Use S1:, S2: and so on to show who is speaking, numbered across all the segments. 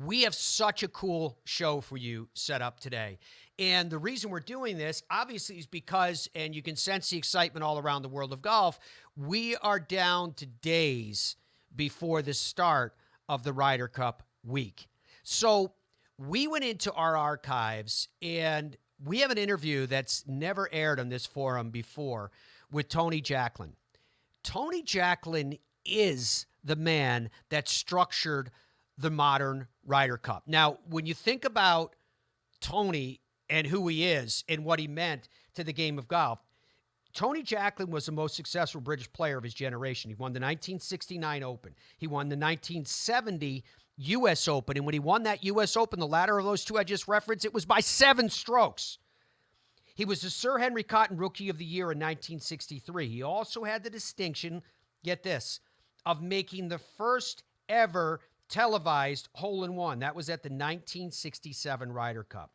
S1: We have such a cool show for you set up today. And the reason we're doing this, obviously, is because, and you can sense the excitement all around the world of golf, we are down to days before the start of the Ryder Cup week. So we went into our archives, and we have an interview that's never aired on this forum before with Tony Jacklin. Tony Jacklin is the man that structured the modern Ryder Cup. Now, when you think about Tony and who he is and what he meant to the game of golf, Tony Jacklin was the most successful British player of his generation. He won the 1969 Open. He won the 1970 U.S. Open. And when he won that U.S. Open, the latter of those two I just referenced, it was by 7 strokes. He was the Sir Henry Cotton Rookie of the Year in 1963. He also had the distinction, get this, of making the first ever televised hole-in-one. That was at the 1967 Ryder Cup.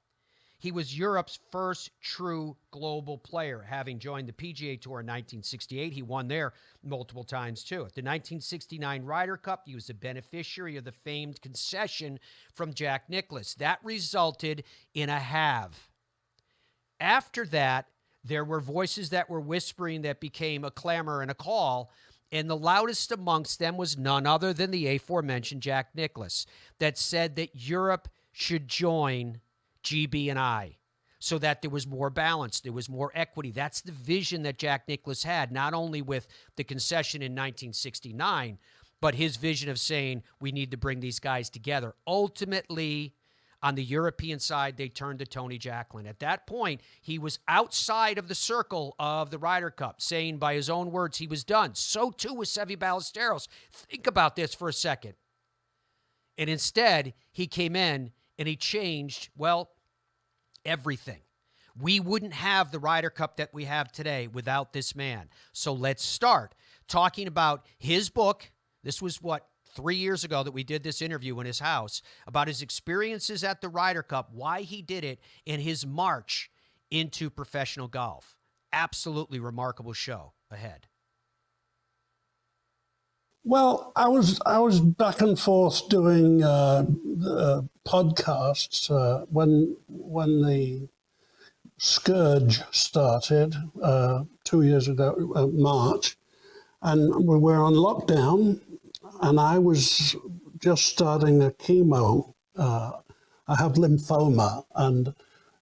S1: He was Europe's first true global player, having joined the PGA Tour in 1968. He won there multiple times, too. At the 1969 Ryder Cup, he was the beneficiary of the famed concession from Jack Nicklaus. That resulted in a halve. After that, there were voices that were whispering that became a clamor and a call, and the loudest amongst them was none other than the aforementioned Jack Nicklaus, that said that Europe should join GB and I so that there was more balance, there was more equity. That's the vision that Jack Nicklaus had, not only with the concession in 1969, but his vision of saying we need to bring these guys together. Ultimately, on the European side, they turned to Tony Jacklin. At that point, he was outside of the circle of the Ryder Cup, saying by his own words he was done. So too was Seve Ballesteros. Think about this for a second. And instead, he came in and he changed, well, everything. We wouldn't have the Ryder Cup that we have today without this man. So let's start talking about his book. This was 3 years ago that we did this interview in his house about his experiences at the Ryder Cup, why he did it, and his march into professional golf. Absolutely remarkable show ahead.
S2: Well, I was back and forth doing podcasts when the scourge started 2 years ago, March, and we were on lockdown. And I was just starting a chemo. I have lymphoma, and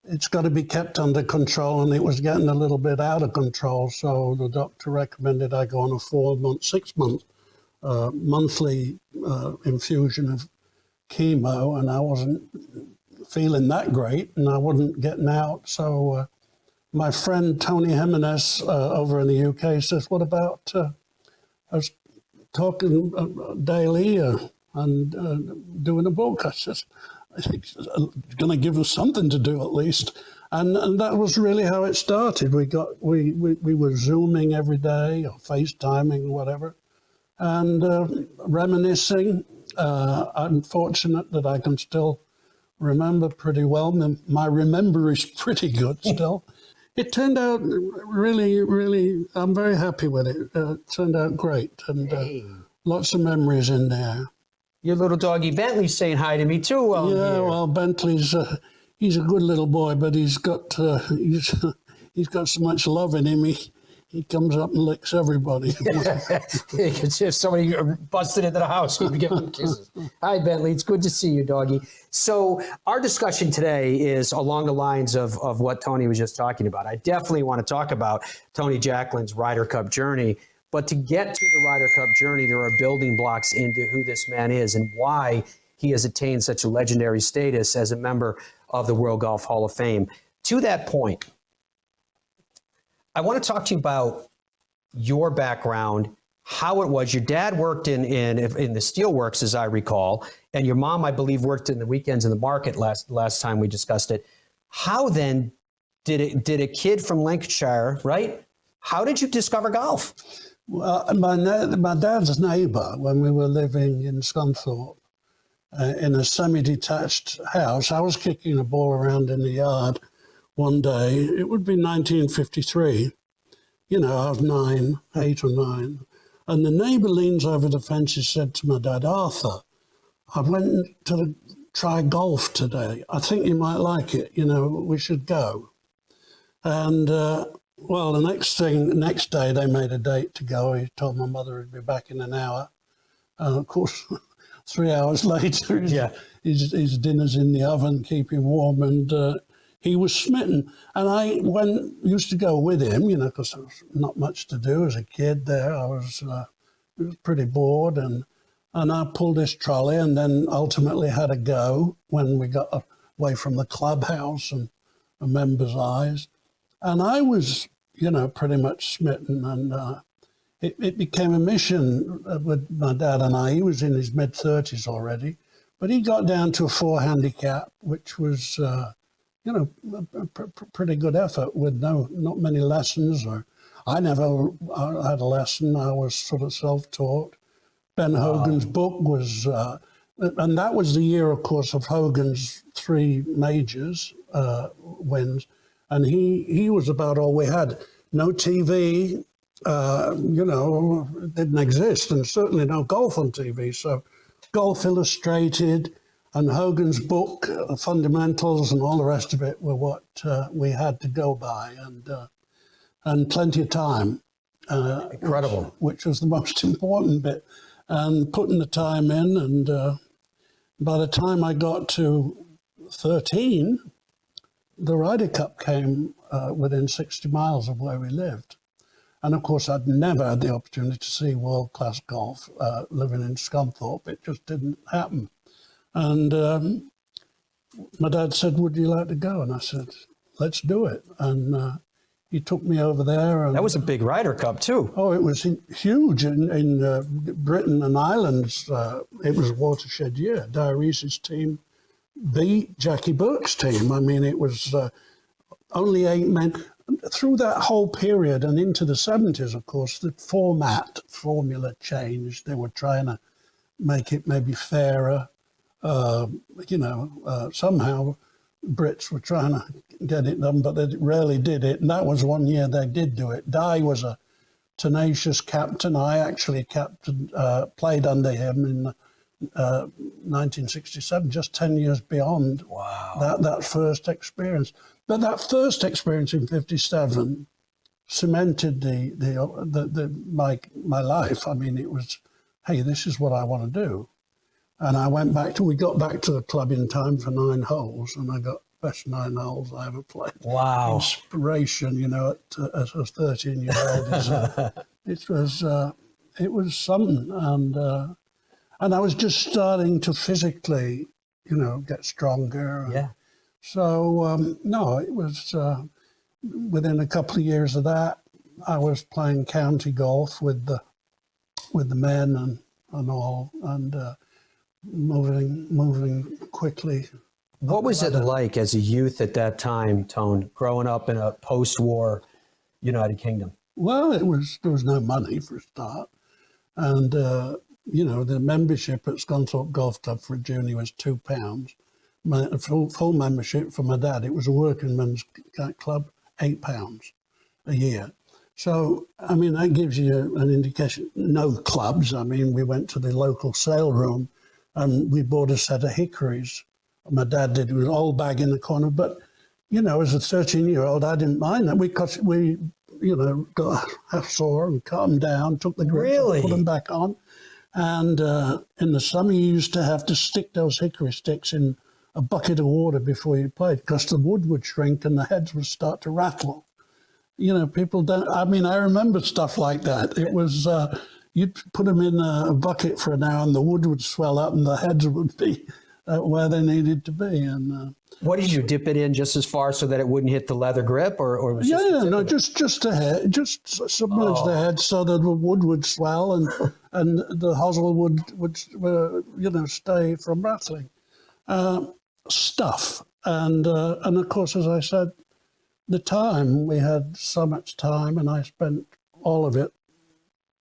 S2: it's got to be kept under control, and it was getting a little bit out of control. So the doctor recommended I go on a 6-month monthly infusion of chemo, and I wasn't feeling that great, and I wasn't getting out. So my friend Tony Jimenez over in the UK says, what about us talking daily and doing a book? I said, it's going to give us something to do at least. And that was really how it started. We were Zooming every day or FaceTiming or whatever, and reminiscing. I'm fortunate that I can still remember pretty well. My remember is pretty good still. It turned out really, I'm very happy with it. It turned out great, and lots of memories in there.
S1: Your little doggy Bentley's saying hi to me too.
S2: Well, Bentley's he's a good little boy, but he's got he's got so much love in him. He comes up and licks everybody.
S1: If somebody busted into the house, he'd be giving them kisses. Hi, Bentley. It's good to see you, doggy. So our discussion today is along the lines of what Tony was just talking about. I definitely want to talk about Tony Jacklin's Ryder Cup journey. But to get to the Ryder Cup journey, there are building blocks into who this man is and why he has attained such a legendary status as a member of the World Golf Hall of Fame. To that point, I want to talk to you about your background, how it was. Your dad worked in the steelworks, as I recall, and your mom, I believe, worked in the weekends in the market last time we discussed it. How then did a kid from Lancashire, right? How did you discover golf?
S2: Well, my dad's neighbour, when we were living in Scunthorpe, in a semi-detached house, I was kicking a ball around in the yard one day. It would be 1953. I was 8 or 9. And the neighbour leans over the fence and said to my dad, Arthur, I went to try golf today. I think you might like it. We should go. And well, the next day they made a date to go. He told my mother he'd be back in an hour. And of course, 3 hours later, his dinner's in the oven, keep him warm, and he was smitten. And I used to go with him, because there was not much to do as a kid there. I was pretty bored, and I pulled this trolley, and then ultimately had to go when we got away from the clubhouse and a member's eyes. And I was, pretty much smitten, and it became a mission with my dad and I. He was in his mid-30s already, but he got down to a 4 handicap, which was, a pretty good effort with not many lessons. I never had a lesson. I was sort of self-taught. Ben Hogan's book was, and that was the year, of course, of Hogan's 3 majors wins, and he was about all we had. No TV. Didn't exist, and certainly no golf on TV. So Golf Illustrated and Hogan's book, Fundamentals, and all the rest of it were what we had to go by, and plenty of time.
S1: Incredible.
S2: Which was the most important bit. And putting the time in, and by the time I got to 13, the Ryder Cup came within 60 miles of where we lived. And of course, I'd never had the opportunity to see world-class golf living in Scunthorpe. It just didn't happen. And my dad said, "Would you like to go?" And I said, "Let's do it." And he took me over there. And
S3: that was a big Ryder Cup, too.
S2: Oh, it was huge in Britain and Islands. It was a watershed year. Diarese's team beat Jackie Burke's team. I mean, it was only 8 men. Through that whole period and into the 70s, of course, the formula changed. They were trying to make it maybe fairer. Somehow Brits were trying to get it done, but they rarely did it. And that was one year they did do it. Di was a tenacious captain. I actually played under him in 1967, just 10 years beyond that first experience. But that first experience in '57 cemented my life. I mean, it was, hey, this is what I want to do. And we got back to the club in time for 9 holes, and I got best 9 holes I ever played.
S3: Wow.
S2: Inspiration, as a 13-year-old. It was something. And I was just starting to physically, get stronger.
S3: Yeah.
S2: So, no, it was within a couple of years of that, I was playing county golf with the men and all, and moving quickly.
S3: What was it like as a youth at that time, Tone, growing up in a post-war United Kingdom?
S2: Well, there was no money for a start. And, the membership at Scunthorpe Golf Club for a junior was £2. My full membership for my dad, it was a working men's club, £8 a year. So, I mean, that gives you an indication. No clubs. I mean, we went to the local sale room and we bought a set of hickories. My dad did. It was an old bag in the corner. But, as a 13-year-old, I didn't mind that because we got a saw and cut them down, took the grips,
S3: Really?
S2: put them back on. And in the summer, you used to have to stick those hickory sticks in a bucket of water before you played because the wood would shrink and the heads would start to rattle. People don't, I remember stuff like that. It was, you'd put them in a bucket for an hour and the wood would swell up and the heads would be where they needed to be. And
S3: what did you dip it in just as far so that it wouldn't hit the leather grip, or was
S2: just the head, just submerge the head so that the wood would swell and the hosel would stay from rattling. Stuff and of course, as I said, the time, we had so much time, and I spent all of it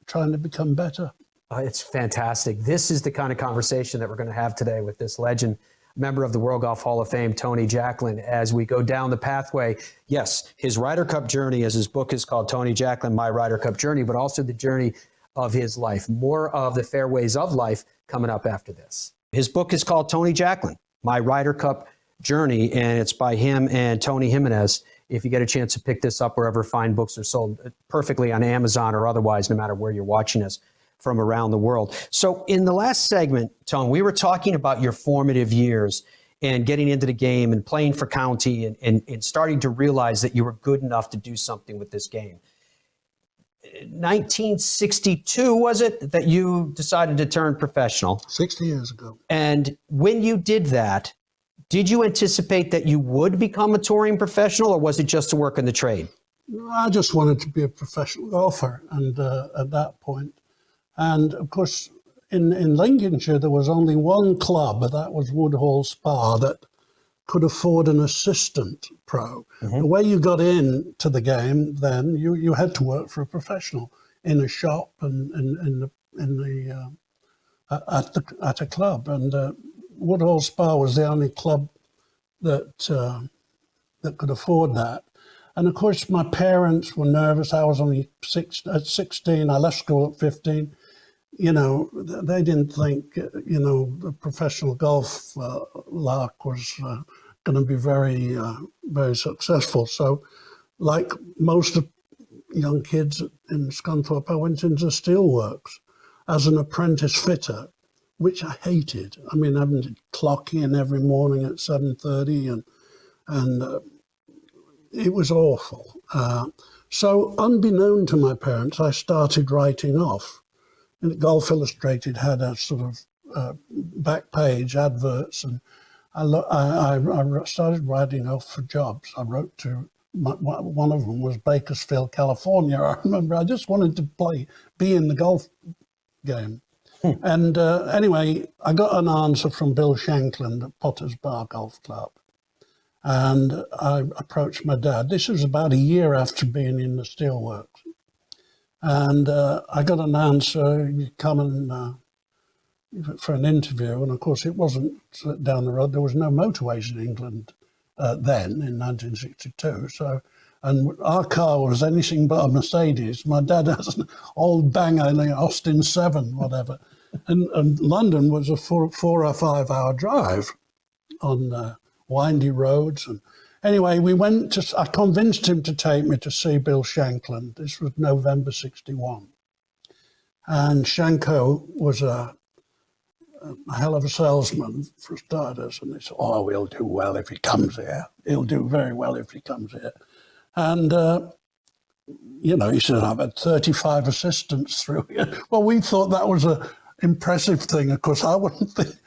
S2: trying to become better.
S3: It's fantastic. This is the kind of conversation that we're going to have today with this legend, member of the World Golf Hall of Fame, Tony Jacklin, as we go down the pathway. Yes, his Ryder Cup journey, as his book is called, Tony Jacklin, My Ryder Cup Journey, but also the journey of his life. More of the Fairways of Life coming up after this. His book is called Tony Jacklin, My Ryder Cup Journey, and it's by him and Tony Jimenez. If you get a chance to pick this up wherever fine books are sold, perfectly on Amazon or otherwise, no matter where you're watching us from around the world. So in the last segment, Tone, we were talking about your formative years and getting into the game and playing for county and starting to realize that you were good enough to do something with this game. 1962, was it, that you decided to turn professional?
S2: 60 years ago.
S3: And when you did that, did you anticipate that you would become a touring professional, or was it just to work in the trade?
S2: I just wanted to be a professional golfer, and at that point. And of course, in Lincolnshire, there was only one club, and that was Woodhall Spa, that could afford an assistant pro. The way you got into the game then, you had to work for a professional in a shop and at a club. And Woodhall Spa was the only club that could afford that. And of course, my parents were nervous. I was only at 16. I left school at 15. You know, they didn't think, the professional golf lark was going to be very, very successful. So, like most of young kids in Scunthorpe, I went into steelworks as an apprentice fitter, which I hated. I mean, having to clock in every morning at 7:30, and it was awful. So unbeknown to my parents, I started writing off. And Golf Illustrated had a sort of back page adverts, and I started writing off for jobs. I wrote to, one of them was Bakersfield, California. I remember I just wanted to be in the golf game. And anyway, I got an answer from Bill Shanklin at Potter's Bar Golf Club. And I approached my dad. This was about a year after being in the steelworks. And I got an answer, you come and for an interview. And of course, it wasn't down the road. There was no motorways in England then in 1962. So, and our car was anything but a Mercedes. My dad has an old banger, like Austin 7, whatever. And London was a 4 or 5 hour drive on windy roads. And anyway, I convinced him to take me to see Bill Shanklin. This was November 61. And Shanko was a hell of a salesman for starters. And he said, oh, he'll do well if he comes here. He'll do very well if he comes here. And, he said, I've had 35 assistants through here. Well, we thought that was a impressive thing. Of course, I wouldn't think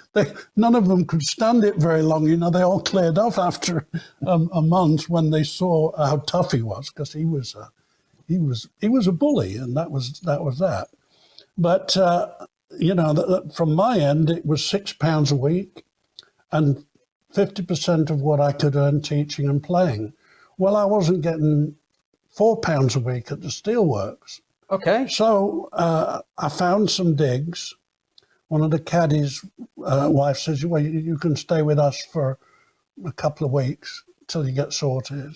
S2: none of them could stand it very long. They all cleared off after a month when they saw how tough he was, because he was a bully, and that was that. But from my end, it was £6 a week, and 50% of what I could earn teaching and playing. Well, I wasn't getting £4 a week at the steelworks.
S3: Okay.
S2: So I found some digs. One of the caddies' wife says, well, you can stay with us for a couple of weeks till you get sorted.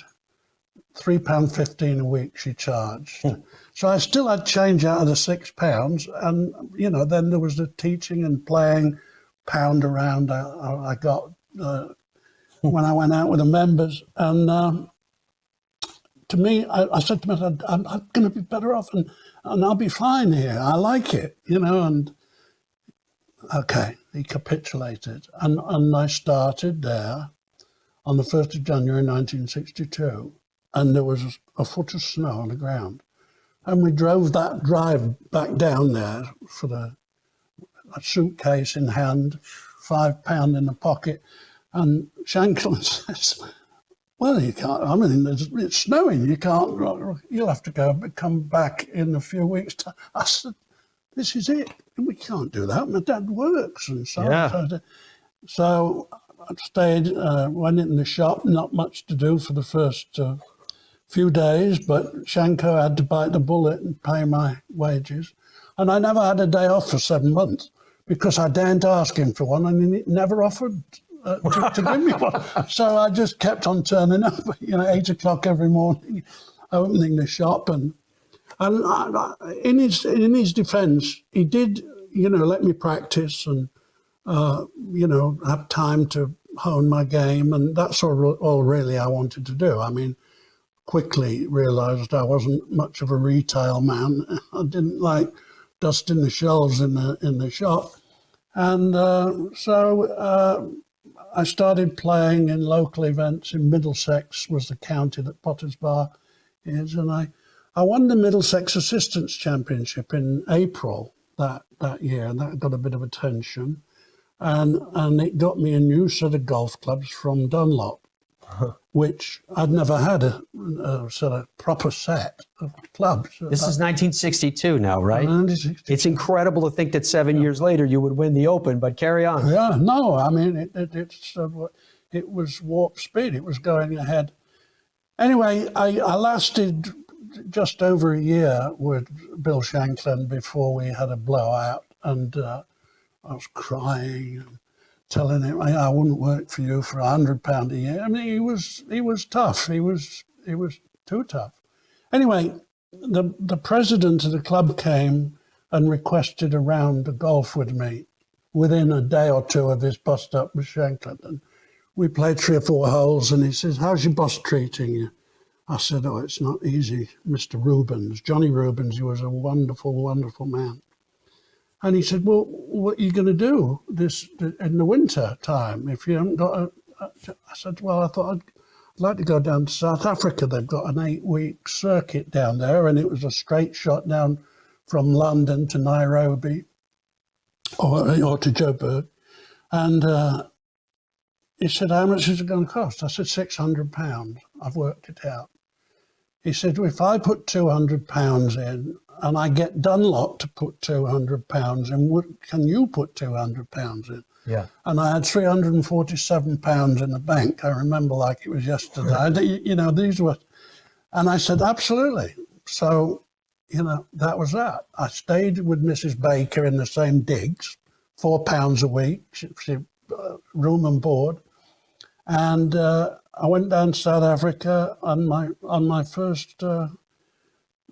S2: £3.15 a week she charged. So I still had change out of the £6. And, then there was the teaching and playing pound around I got when I went out with the members. And to me, I said to myself, I'm going to be better off and I'll be fine here. I like it, and okay, he capitulated. And I started there on the 1st of January 1962, and there was a foot of snow on the ground. And we drove that drive back down there for a suitcase in hand, £5 in the pocket. And Shanklin says, well, you can't, it's snowing, you'll have to come back in a few weeks' time. I said, this is it. We can't do that. My dad works and so on.
S3: Yeah.
S2: So I stayed, went in the shop, not much to do for the first few days, but Shanko had to bite the bullet and pay my wages. And I never had a day off for 7 months because I daren't ask him for one, and he never offered to give me one. So I just kept on turning up, 8 o'clock every morning, opening the shop. And in his defence, he did, let me practice and, have time to hone my game, and that's all really I wanted to do. I mean, quickly realised I wasn't much of a retail man. I didn't like dusting the shelves in the shop, and I started playing in local events in Middlesex, was the county that Potter's Bar is, and I won the Middlesex Assistants Championship in April that year, and that got a bit of attention, and it got me a new set of golf clubs from Dunlop, which I'd never had a sort of proper set of clubs.
S3: This is 1962 now, right?
S2: 1962.
S3: It's incredible to think that 7 years later you would win the Open, but carry on.
S2: Yeah, no, I mean, it was warp speed. It was going ahead. Anyway, I lasted just over a year with Bill Shanklin before we had a blowout, and I was crying and telling him I wouldn't work for you for £100 a year. I mean, he was tough. He was too tough. Anyway, the president of the club came and requested a round of golf with me within a day or two of his bust up with Shanklin. And we played 3 or 4 holes, and he says, "How's your boss treating you?" I said, "Oh, it's not easy, Mr. Rubens, Johnny Rubens. He was a wonderful, wonderful man." And he said, "Well, what are you going to do this in the winter time if you haven't got a?" I said, "Well, I thought I'd like to go down to South Africa. They've got an 8-week circuit down there, and it was a straight shot down from London to Nairobi or to Joburg." And he said, "How much is it going to cost?" I said, £600. I've worked it out. He said, "Well, if I put £200 in and I get Dunlop to put £200 in, can you put £200 in?"
S3: Yeah.
S2: And I had £347 in the bank. I remember like it was yesterday. You know, these were, and I said, "Absolutely." So, you know, that was that. I stayed with Mrs. Baker in the same digs, £4 a week, room and board. And I went down to South Africa on my first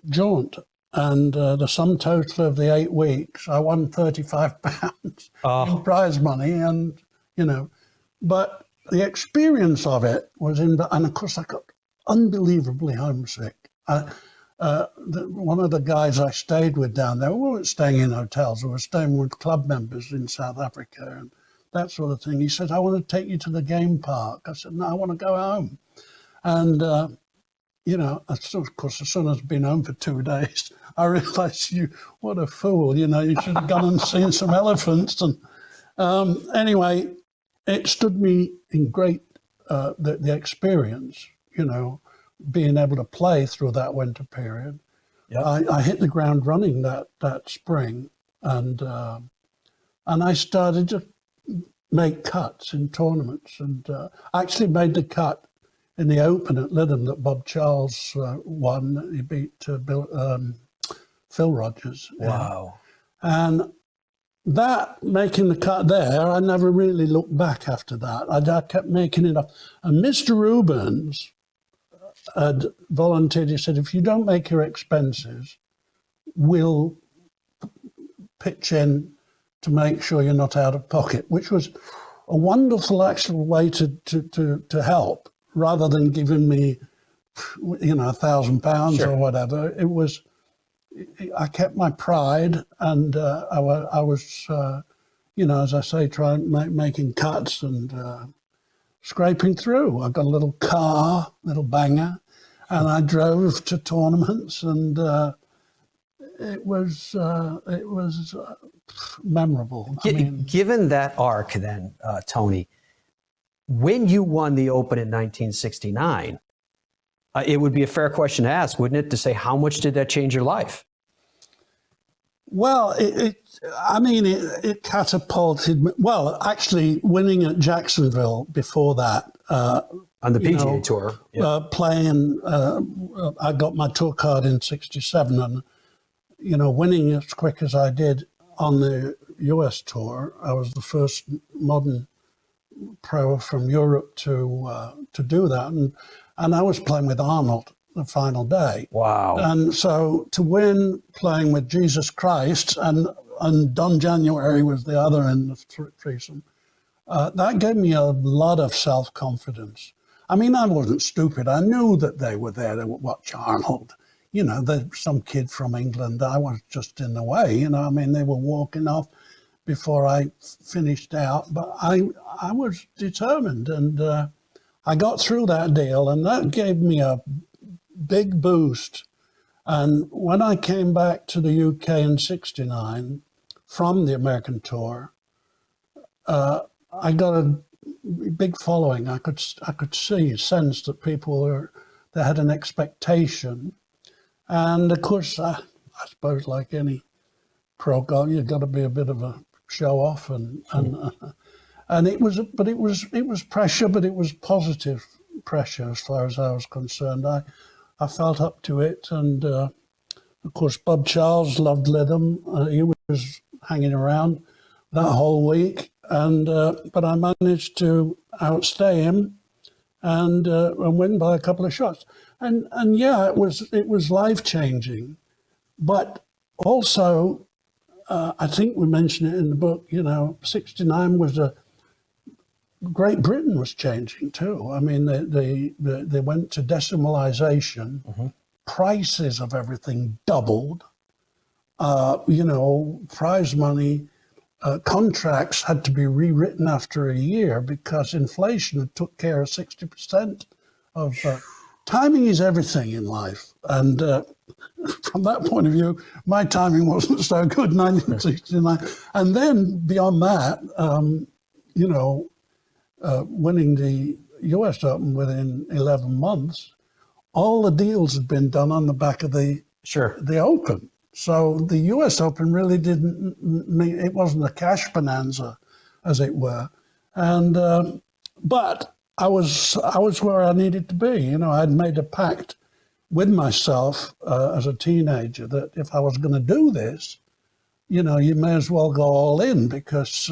S2: jaunt, and the sum total of the 8 weeks, I won £35 in prize money, and you know, but the experience of it was and of course I got unbelievably homesick. One of the guys I stayed with down there, we weren't staying in hotels, we were staying with club members in South Africa, and that sort of thing. He said, "I want to take you to the game park." I said, "No, I want to go home." And, you know, of course, as soon as I've been home for 2 days, I realized, what a fool, you know, you should have gone and seen some elephants. And anyway, it stood me in great, the experience, you know, being able to play through that winter period. Yep. I hit the ground running that spring, and I started to make cuts in tournaments, and I actually made the cut in the Open at Lytham that Bob Charles won. He beat Phil Rogers.
S3: Wow.
S2: And that, making the cut there, I never really looked back after that. I kept making it up. And Mr. Rubens had volunteered. He said, "If you don't make your expenses, we'll pitch in to make sure you're not out of pocket," which was a wonderful actual way to help, rather than giving me, you know, £1,000 or whatever. It was, I kept my pride, and I was, you know, as I say, making cuts and scraping through. I got a little car, little banger, and I drove to tournaments, and it was memorable.
S3: Given that arc, then, Tony, when you won the Open in 1969, it would be a fair question to ask, wouldn't it, to say how much did that change your life?
S2: Well, it catapulted me. Well, actually, winning at Jacksonville before that.
S3: On the PGA Tour. Yeah.
S2: Playing, I got my tour card in '67, and, you know, winning as quick as I did on the US Tour. I was the first modern pro from Europe to do that, and I was playing with Arnold the final day.
S3: Wow!
S2: And so to win playing with Jesus Christ and Don January was the other end of threesome, that gave me a lot of self-confidence. I mean, I wasn't stupid. I knew that they were there to watch Arnold. You know, some kid from England. I was just in the way. You know, I mean, they were walking off before I finished out, but I was determined, and I got through that deal, and that gave me a big boost. And when I came back to the UK in '69 from the American tour, I got a big following. I could sense that they had an expectation, and of course, I suppose like any pro golf, you've got to be a bit of a show off, and it was pressure, but it was positive pressure as far as I was concerned. I felt up to it, and of course, Bob Charles loved Lytham. He was hanging around that whole week, and but I managed to outstay him and win by a couple of shots. And yeah, it was life changing, but also I think we mentioned it in the book. You know, '69 was Great Britain was changing too. I mean, they went to decimalisation. Mm-hmm. Prices of everything doubled. You know, prize money contracts had to be rewritten after a year because inflation had took care of 60% of. Timing is everything in life, and from that point of view, my timing wasn't so good in 1969. And then beyond that, you know, winning the US Open within 11 months, all the deals had been done on the back of the Open. So the US Open really didn't mean, it wasn't a cash bonanza, as it were. And but I was where I needed to be. You know, I'd made a pact with myself as a teenager that if I was going to do this, you know, you may as well go all in, because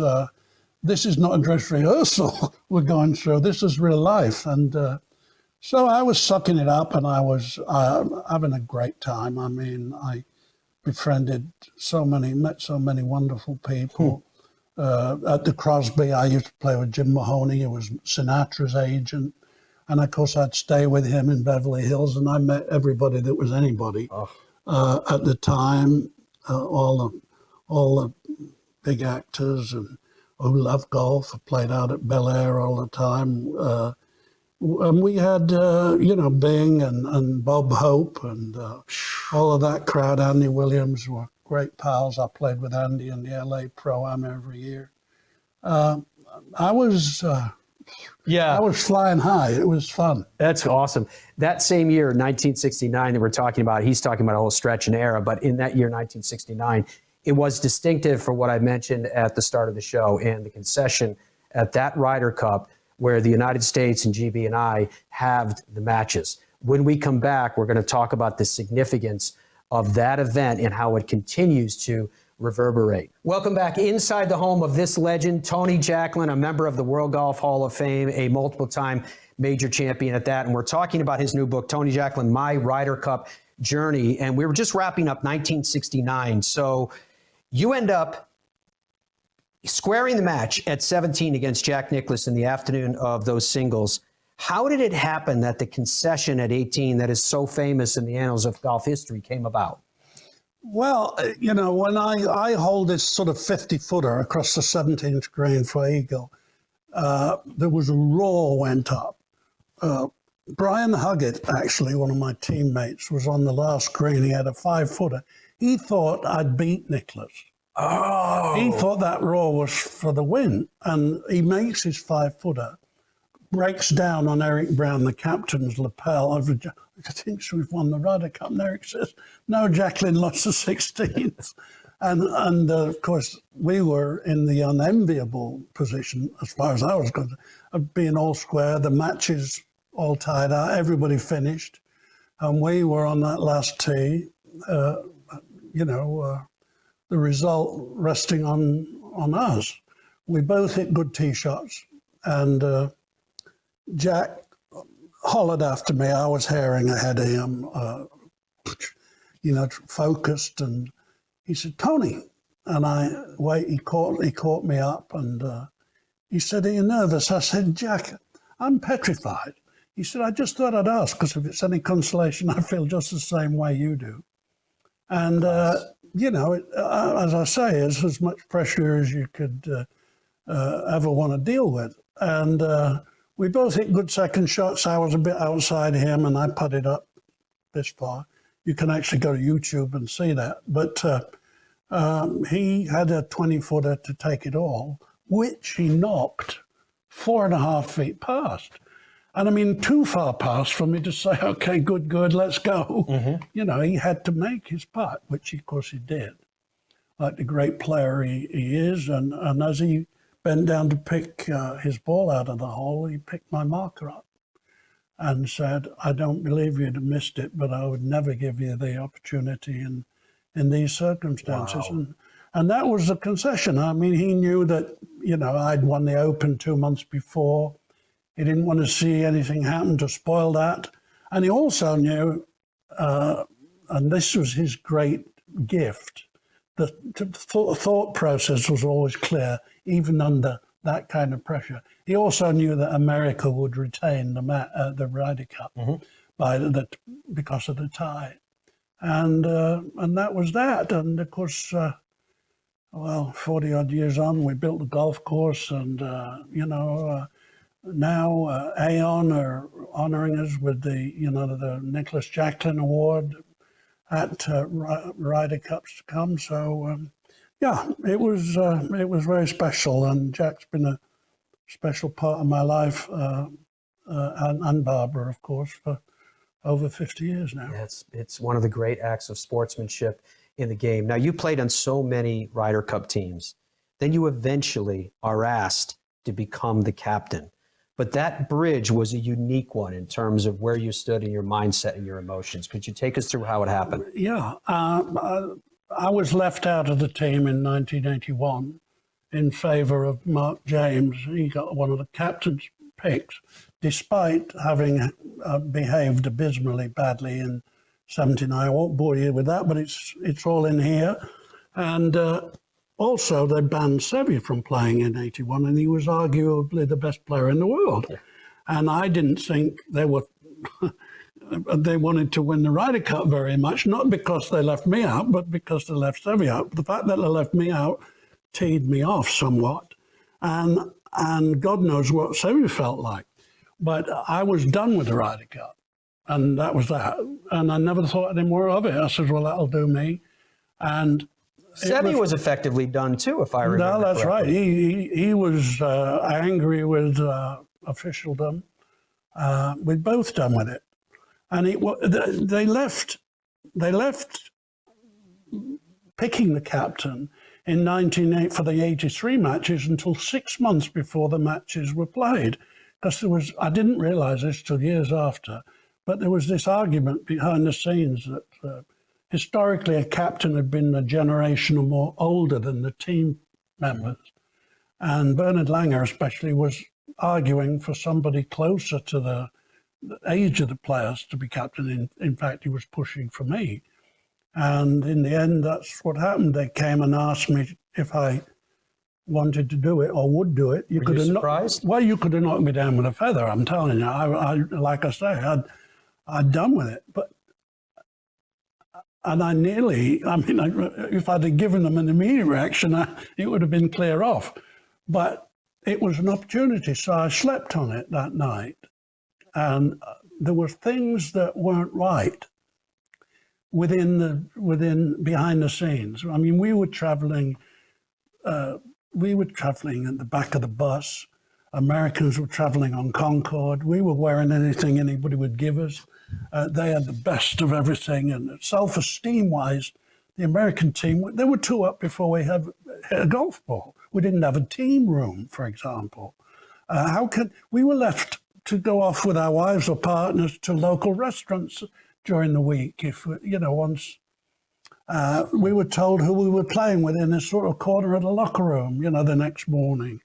S2: this is not a dress rehearsal we're going through. This is real life. And so I was sucking it up, and I was having a great time. I mean, I met so many wonderful people. At the Crosby, I used to play with Jim Mahoney, who was Sinatra's agent. And of course, I'd stay with him in Beverly Hills, and I met everybody that was anybody at the time, all the big actors and who loved golf. I played out at Bel Air all the time. And we had, you know, Bing and Bob Hope and all of that crowd. Andy Williams were great pals. I played with Andy in the LA Pro-Am every year. I was flying high. It was fun.
S3: That's awesome. That same year, 1969, that we're talking about, he's talking about a whole stretch and era, but in that year, 1969, it was distinctive for what I mentioned at the start of the show and the concession at that Ryder Cup, where the United States and GB and I halved the matches. When we come back, we're going to talk about the significance of that event and how it continues to reverberate. Welcome back inside the home of this legend, Tony Jacklin, a member of the World Golf Hall of Fame, a multiple-time major champion at that. And we're talking about his new book, Tony Jacklin, My Ryder Cup Journey. And we were just wrapping up 1969. So you end up squaring the match at 17 against Jack Nicklaus in the afternoon of those singles. How did it happen that the concession at 18 that is so famous in the annals of golf history came about?
S2: Well, you know, when I hold this sort of 50-footer across the 17th green for eagle, there was a roar went up. Brian Huggett, actually, one of my teammates, was on the last green. He had a 5-footer. He thought I'd beat Nicklaus. Oh. He thought that roar was for the win. And he makes his 5-footer, breaks down on Eric Brown, the captain's lapel. I think we've won the Ryder Cup. And Eric says, no, Jacklin lost the 16th. And of course, we were in the unenviable position, as far as I was concerned, of being all square, the matches all tied out, everybody finished. And we were on that last tee, you know, the result resting on us. We both hit good tee shots, and Jack hollered after me. I was herring ahead of him, you know, focused, and he said, Tony, and he caught me up, and He said, "Are you nervous?" I said, "Jack, I'm petrified." He said, "I just thought I'd ask, because if it's any consolation, I feel just the same way you do." And, as I say, it's as much pressure as you could ever want to deal with. And we both hit good second shots. I was a bit outside him, and I putted up this far. You can actually go to YouTube and see that. But he had a 20-footer to take it all, which he knocked 4.5 feet past. And I mean, too far past for me to say, "Okay, good, let's go." Mm-hmm. He had to make his putt, which of course he did, like the great player he is. And as he bent down to pick his ball out of the hole, he picked my marker up and said, "I don't believe you'd have missed it, but I would never give you the opportunity in these circumstances."
S3: Wow.
S2: And that was the concession. I mean, he knew that, I'd won the Open 2 months before. He didn't want to see anything happen to spoil that. And he also knew, and this was his great gift, the thought process was always clear, even under that kind of pressure. He also knew that America would retain the Ryder Cup because of the tie. And that was that. And of course, 40 odd years on, we built the golf course, and, now Aon are honouring us with the Nicholas Jacklin Award at Ryder Cups to come. So it was very special, and Jack's been a special part of my life, and Barbara, of course, for over 50 years now.
S3: Yeah, it's one of the great acts of sportsmanship in the game. Now, you played on so many Ryder Cup teams. Then you eventually are asked to become the captain. But that bridge was a unique one in terms of where you stood in your mindset and your emotions. Could you take us through how it happened?
S2: Yeah. I was left out of the team in 1981 in favor of Mark James. He got one of the captain's picks, despite having behaved abysmally badly in 79. I won't bore you with that, but it's all in here. And also, they banned Seve from playing in 81, and he was arguably the best player in the world. Yeah. And I didn't think they wanted to win the Ryder Cup very much, not because they left me out, but because they left Seve out. The fact that they left me out teed me off somewhat, and God knows what Seve felt like. But I was done with the Ryder Cup, and that was that. And I never thought any more of it. I said, well, that'll do me. And
S3: Seve was effectively done too, if I remember.
S2: No, that's
S3: correctly.
S2: right. He was angry with officialdom. We're both done with it, and they left picking the captain in 1980 for the 83 matches until 6 months before the matches were played, because I didn't realise this till years after, but there was this argument behind the scenes that. Historically, a captain had been a generation or more older than the team members. And Bernard Langer especially was arguing for somebody closer to the age of the players to be captain. In fact, he was pushing for me. And in the end, that's what happened. They came and asked me if I wanted to do it or would do it.
S3: Were you surprised?
S2: Well, you could have knocked me down with a feather, I'm telling you. Like I say, I'd done with it. And if I'd have given them an immediate reaction, it would have been clear off. But it was an opportunity, so I slept on it that night. And there were things that weren't right behind the scenes. I mean, we were traveling at the back of the bus. Americans were traveling on Concorde. We were wearing anything anybody would give us. They had the best of everything, and self-esteem-wise, the American team, they were 2 up before we had a golf ball. We didn't have a team room, for example. We were left to go off with our wives or partners to local restaurants during the week? Once we were told who we were playing with in this sort of corner of the locker room, the next morning.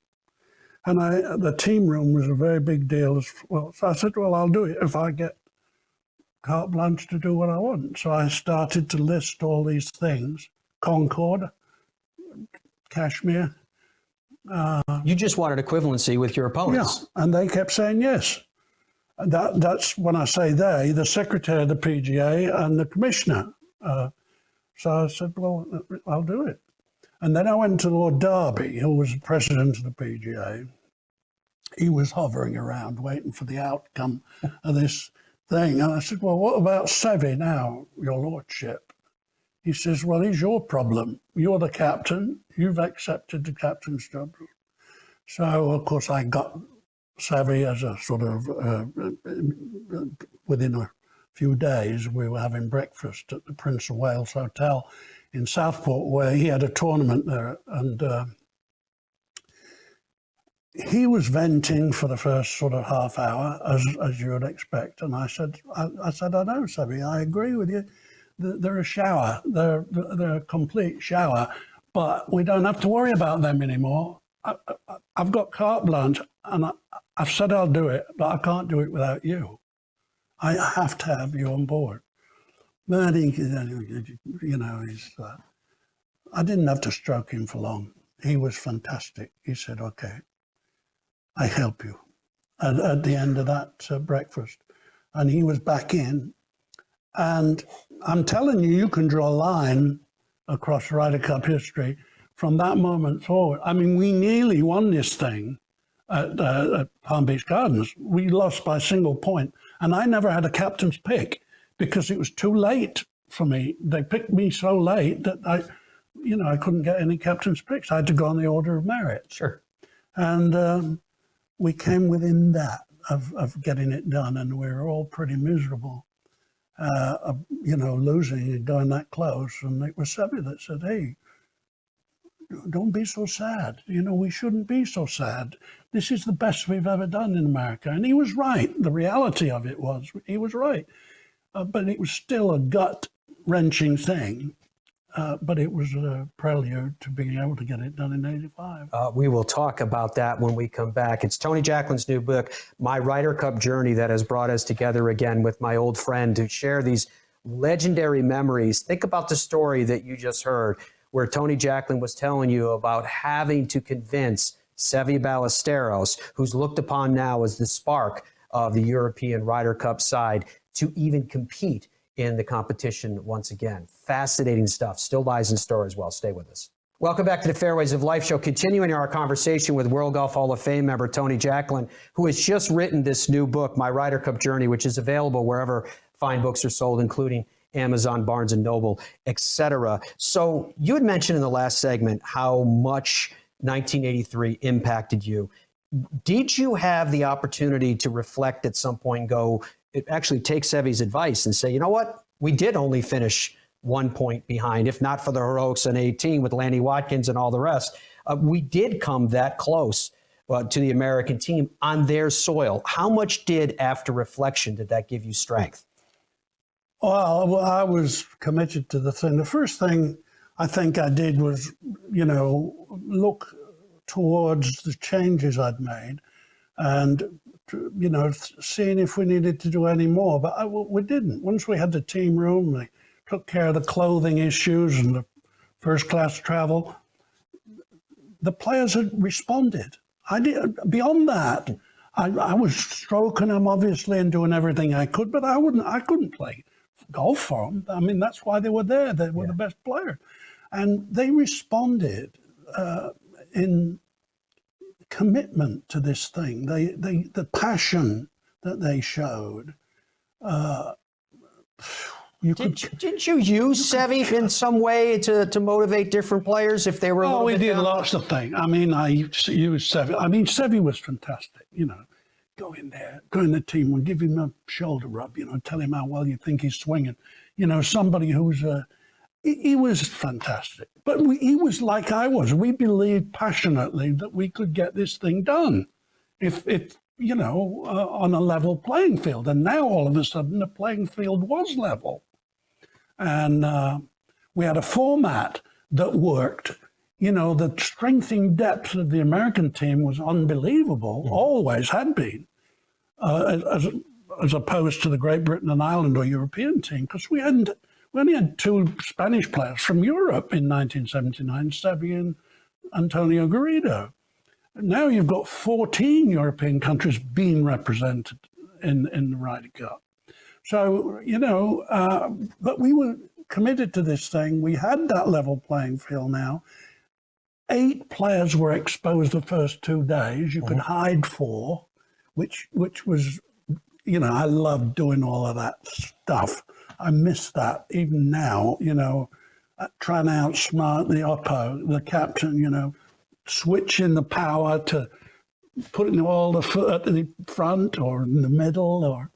S2: And the team room was a very big deal as well. So I said, well, I'll do it if I get carte blanche to do what I want. So I started to list all these things: Concorde, Kashmir,
S3: You just wanted equivalency with your
S2: Yeah,
S3: opponents.
S2: and they kept saying yes. That's when I say they, the secretary of the PGA and the commissioner. So I said, well, I'll do it. And then I went to Lord Derby, who was the president of the PGA. He was hovering around waiting for the outcome of this thing. And I said, well, what about Seve now, your lordship? He says, well, he's your problem. You're the captain. You've accepted the captain's job. So, of course, I got Seve as a sort of, within a few days, we were having breakfast at the Prince of Wales Hotel in Southport, where he had a tournament there. And he was venting for the first sort of half hour, as you would expect. And I said, I know, Seve, I agree with you. They're a shower. They're a complete shower. But we don't have to worry about them anymore. I've got carte blanche, and I've said I'll do it, but I can't do it without you. I have to have you on board. But he, you know, I didn't have to stroke him for long. He was fantastic. He said, okay, I help you. At the end of that breakfast. And he was back in. And I'm telling you, you can draw a line across Ryder Cup history from that moment forward. I mean, we nearly won this thing at Palm Beach Gardens. We lost by a single point. And I never had a captain's pick because it was too late for me. They picked me so late that I couldn't get any captain's picks. I had to go on the order of merit.
S3: Sure.
S2: And we came within that of getting it done, and we were all pretty miserable, losing and going that close. And it was Seve that said, hey, don't be so sad. We shouldn't be so sad. This is the best we've ever done in America. And he was right. The reality of it was, he was right. But it was still a gut-wrenching thing. But it was a prelude to being able to get it done in '85.
S3: We will talk about that when we come back. It's Tony Jacklin's new book, My Ryder Cup Journey, that has brought us together again with my old friend to share these legendary memories. Think about the story that you just heard, where Tony Jacklin was telling you about having to convince Seve Ballesteros, who's looked upon now as the spark of the European Ryder Cup side, to even compete in the competition once again. Fascinating stuff. Still lies in store as well. Stay with us. Welcome back to the Fairways of Life show, continuing our conversation with World Golf Hall of Fame member Tony Jacklin, who has just written this new book, My Ryder Cup Journey, which is available wherever fine books are sold, including Amazon, Barnes & Noble, etc. So you had mentioned in the last segment how much 1983 impacted you. Did you have the opportunity to reflect at some point and go, actually take Seve's advice and say, you know what, we did only finish 1 point behind, if not for the heroics in 18 with Lanny Watkins and all the rest. We did come that close to the American team on their soil. How much after reflection, did that give you strength?
S2: Well, I was committed to the thing. The first thing I think I did was, look towards the changes I'd made and, seeing if we needed to do any more. But we didn't. Once we had the team room, we took care of the clothing issues and the first class travel, the players had responded. I did. Beyond that, I was stroking them, obviously, and doing everything I could, but I couldn't play golf for them. I mean, that's why they were there. They were the best player. And they responded in commitment to this thing. The passion that they showed.
S3: Didn't you use Seve in some way to motivate different players if they were a little bit
S2: did
S3: down?
S2: lots of things. I mean, I used Seve. I mean, Seve was fantastic, Go in there, go in the team and give him a shoulder rub, tell him how well you think he's swinging. Somebody who's he was fantastic. But he was like I was. We believed passionately that we could get this thing done if on a level playing field. And now all of a sudden the playing field was level. And we had a format that worked. The strength and depth of the American team was unbelievable, always had been, as opposed to the Great Britain and Ireland or European team, because we only had two Spanish players from Europe in 1979, Seve and Antonio Garrido. Now you've got 14 European countries being represented in the Ryder Cup. So, but we were committed to this thing. We had that level playing field now. 8 players were exposed the first 2 days. You could hide 4, which was, I loved doing all of that stuff. I miss that even now, trying to outsmart the oppo, the captain, switching the power to putting all the foot at the front or in the middle. Or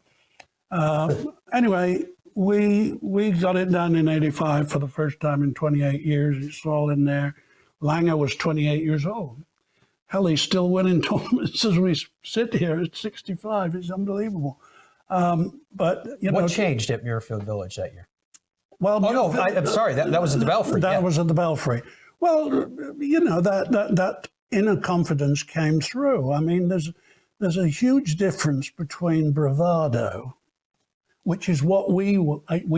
S2: anyway, we got it done in '85 for the first time in 28 years. It's all in there. Langer was 28 years old. Hell, he's still winning tournaments as we sit here at 65. It's unbelievable. But
S3: what changed at Muirfield Village that year?
S2: Well,
S3: I'm sorry. That was at the Belfry.
S2: That was at the Belfry. Well, that inner confidence came through. I mean, there's a huge difference between bravado, which is what we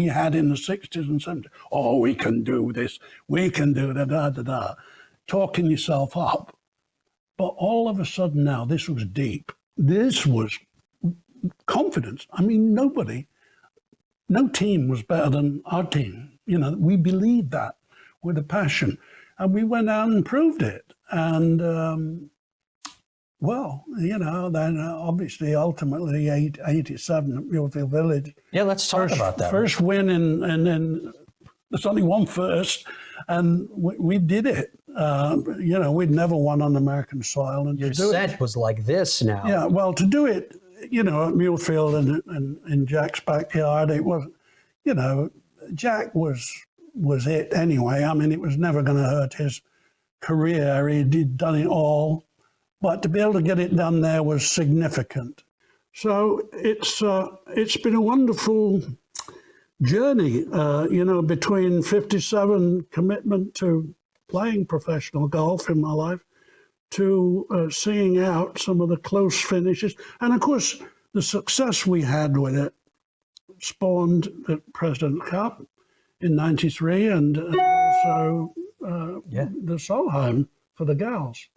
S2: had in the 60s and 70s. Oh, we can do this. We can do that, talking yourself up. But all of a sudden now, this was deep. This was confidence. I mean, no team was better than our team. We believed that with a passion. And we went out and proved it. And, then obviously, ultimately, 87 at Muirfield Village.
S3: Yeah, let's talk about that.
S2: First win, and then there's only one first, and we did it. We'd never won on American soil. And
S3: your set was like this now.
S2: Yeah, well, to do it, at Muirfield and in Jack's backyard, it was, Jack was it anyway. I mean, it was never going to hurt his career. He'd done it all. But to be able to get it done there was significant. So it's been a wonderful journey, between 57 commitment to playing professional golf in my life to seeing out some of the close finishes. And of course, the success we had with it spawned the President Cup in '93 and also the Solheim for the gals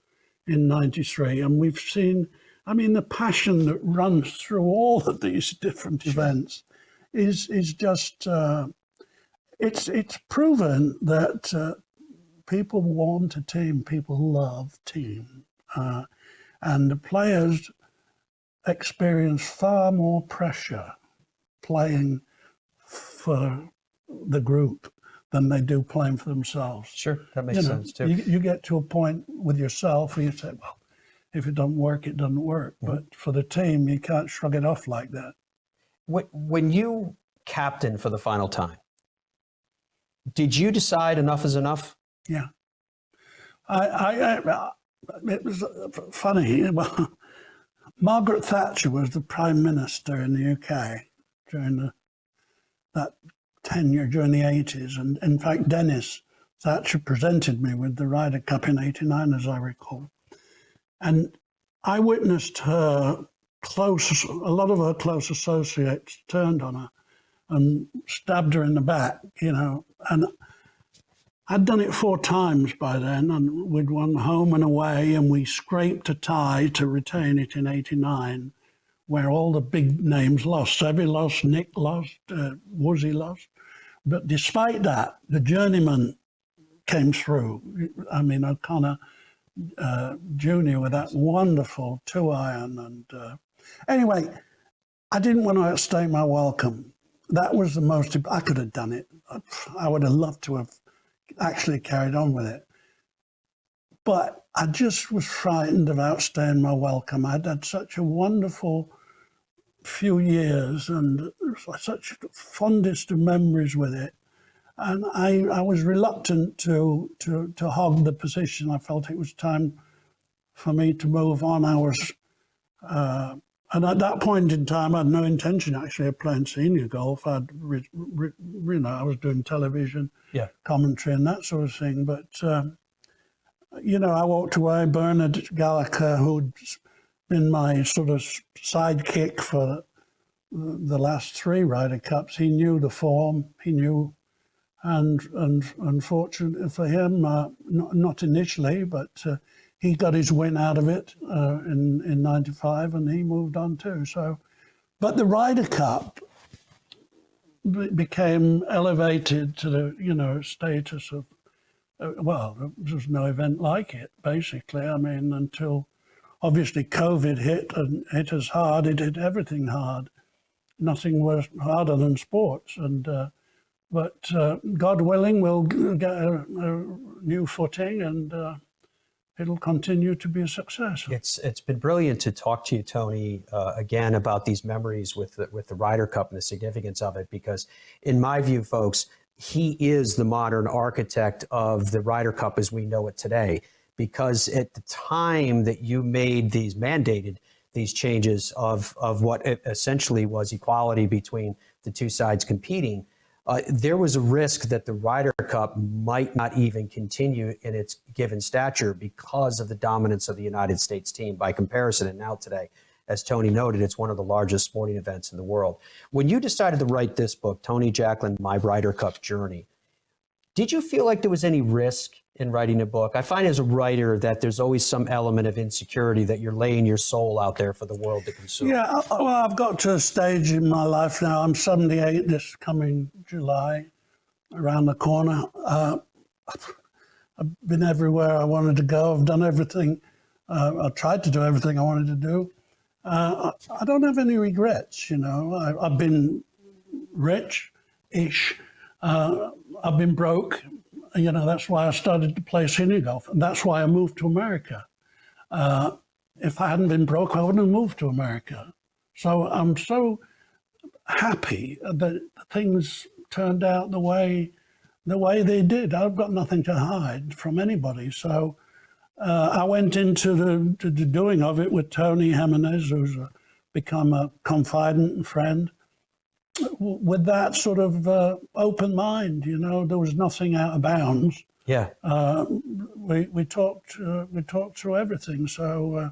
S2: in '93. And we've seen, the passion that runs through all of these different events is just, it's proven that people want a team, people love team. And the players experience far more pressure playing for the group than they do playing for themselves.
S3: Sure, that makes sense too.
S2: You get to a point with yourself where you say, well, if it doesn't work, it doesn't work. Mm-hmm. But for the team, you can't shrug it off like that.
S3: When you captained for the final time, did you decide enough is enough?
S2: Yeah. It was funny. Well, Margaret Thatcher was the Prime Minister in the UK during that tenure during the 80s. And in fact, Dennis Thatcher presented me with the Ryder Cup in '89, as I recall. And I witnessed a lot of her close associates turned on her and stabbed her in the back, and I'd done it 4 times by then, and we'd won home and away, and we scraped a tie to retain it in '89, where all the big names lost. Seve lost, Nick lost, Woozy lost. But despite that, the journeyman came through. O'Connor Jr. with that wonderful 2-iron. And anyway, I didn't want to outstay my welcome. That was the most, I could have done it. I would have loved to have actually carried on with it. But I just was frightened of outstaying my welcome. I'd had such a wonderful few years and such fondest of memories with it. And I was reluctant to hog the position. I felt it was time for me to move on. And at that point in time, I had no intention actually of playing senior golf. I was doing television, commentary and that sort of thing. But, I walked away. Bernard Gallagher, who'd been my sort of sidekick for the last 3 Ryder Cups, he knew the form, he knew. And unfortunately for him, not initially, but he got his win out of it in '95, and he moved on too. So, but the Ryder Cup became elevated to the status of well, there was no event like it basically. I mean, until obviously COVID hit and hit us hard. It hit everything hard. Nothing was harder than sports, but God willing, we'll get a new footing, and it'll continue to be a success.
S3: It's been brilliant to talk to you, Tony, again about these memories with the Ryder Cup and the significance of it, because in my view, folks, he is the modern architect of the Ryder Cup as we know it today. Because at the time that you mandated these changes of what essentially was equality between the two sides competing, there was a risk that the Ryder Cup might not even continue in its given stature because of the dominance of the United States team by comparison. And now today, as Tony noted, it's one of the largest sporting events in the world. When you decided to write this book, Tony Jacklin, My Ryder Cup Journey, did you feel like there was any risk in writing a book? I find as a writer that there's always some element of insecurity that you're laying your soul out there for the world to consume.
S2: Yeah, well, I've got to a stage in my life now. I'm 78 this coming July, around the corner. I've been everywhere I wanted to go. I've done everything. I tried to do everything I wanted to do. I don't have any regrets, I've been rich-ish. I've been broke. That's why I started to play senior golf. And that's why I moved to America. If I hadn't been broke, I wouldn't have moved to America. So I'm so happy that things turned out the way they did. I've got nothing to hide from anybody. So I went into the doing of it with Tony Jimenez, who's become a confidant and friend, with that sort of open mind. There was nothing out of bounds.
S3: Yeah.
S2: We talked through everything. So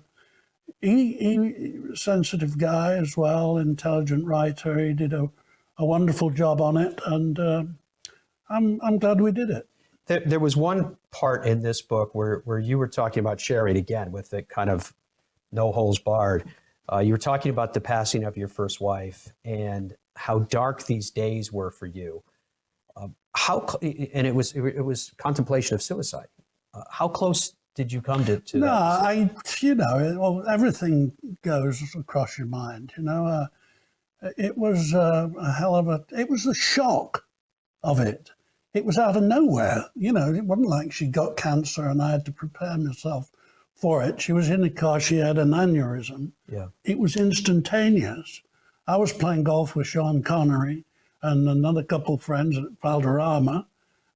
S2: he sensitive guy as well, intelligent writer. He did a wonderful job on it, and I'm glad we did it.
S3: There was one part in this book where you were talking about sharing again with the kind of no holes barred. You were talking about the passing of your first wife and how dark these days were for you. And it was contemplation of suicide. How close did you come to
S2: no,
S3: that?
S2: Everything goes across your mind. It was a hell of it was the shock of it. It was out of nowhere. It wasn't like she got cancer and I had to prepare myself for it. She was in the car, she had an aneurysm.
S3: Yeah.
S2: It was instantaneous. I was playing golf with Sean Connery and another couple of friends at Valderrama,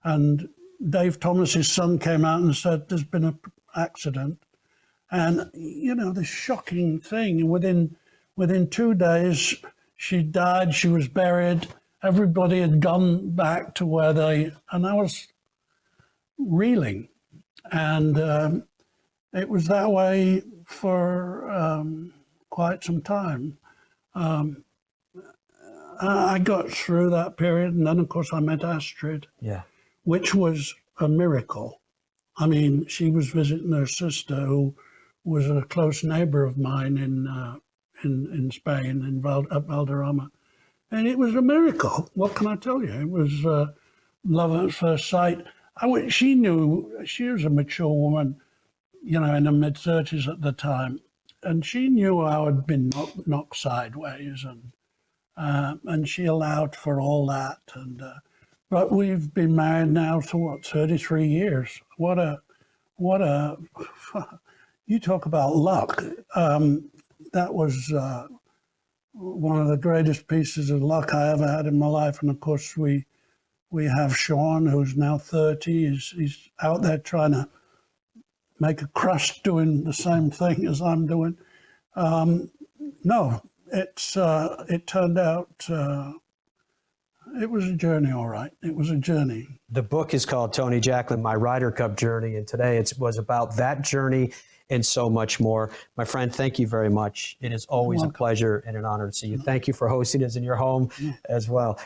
S2: and Dave Thomas's son came out and said, there's been an accident. And, the shocking thing, within 2 days, she died, she was buried. Everybody had gone back to and I was reeling. And it was that way for quite some time. I got through that period, and then, of course, I met Astrid, which was a miracle. I mean, she was visiting her sister, who was a close neighbor of mine in Spain, at Valderrama. And it was a miracle. What can I tell you? It was love at first sight. She knew, she was a mature woman, in her mid-30s at the time. And she knew I had been knocked sideways, and she allowed for all that. But we've been married now for 33 years. What a, you talk about luck. That was one of the greatest pieces of luck I ever had in my life. And of course, we have Sean, who's now 30. He's out there trying to make a crust, doing the same thing as I'm doing. No, it turned out, it was a journey, all right. It was a journey.
S3: The book is called Tony Jacklin, My Ryder Cup Journey, and today it was about that journey and so much more. My friend, thank you very much. It is always a pleasure and an honor to see you. Thank you for hosting us in your home as well.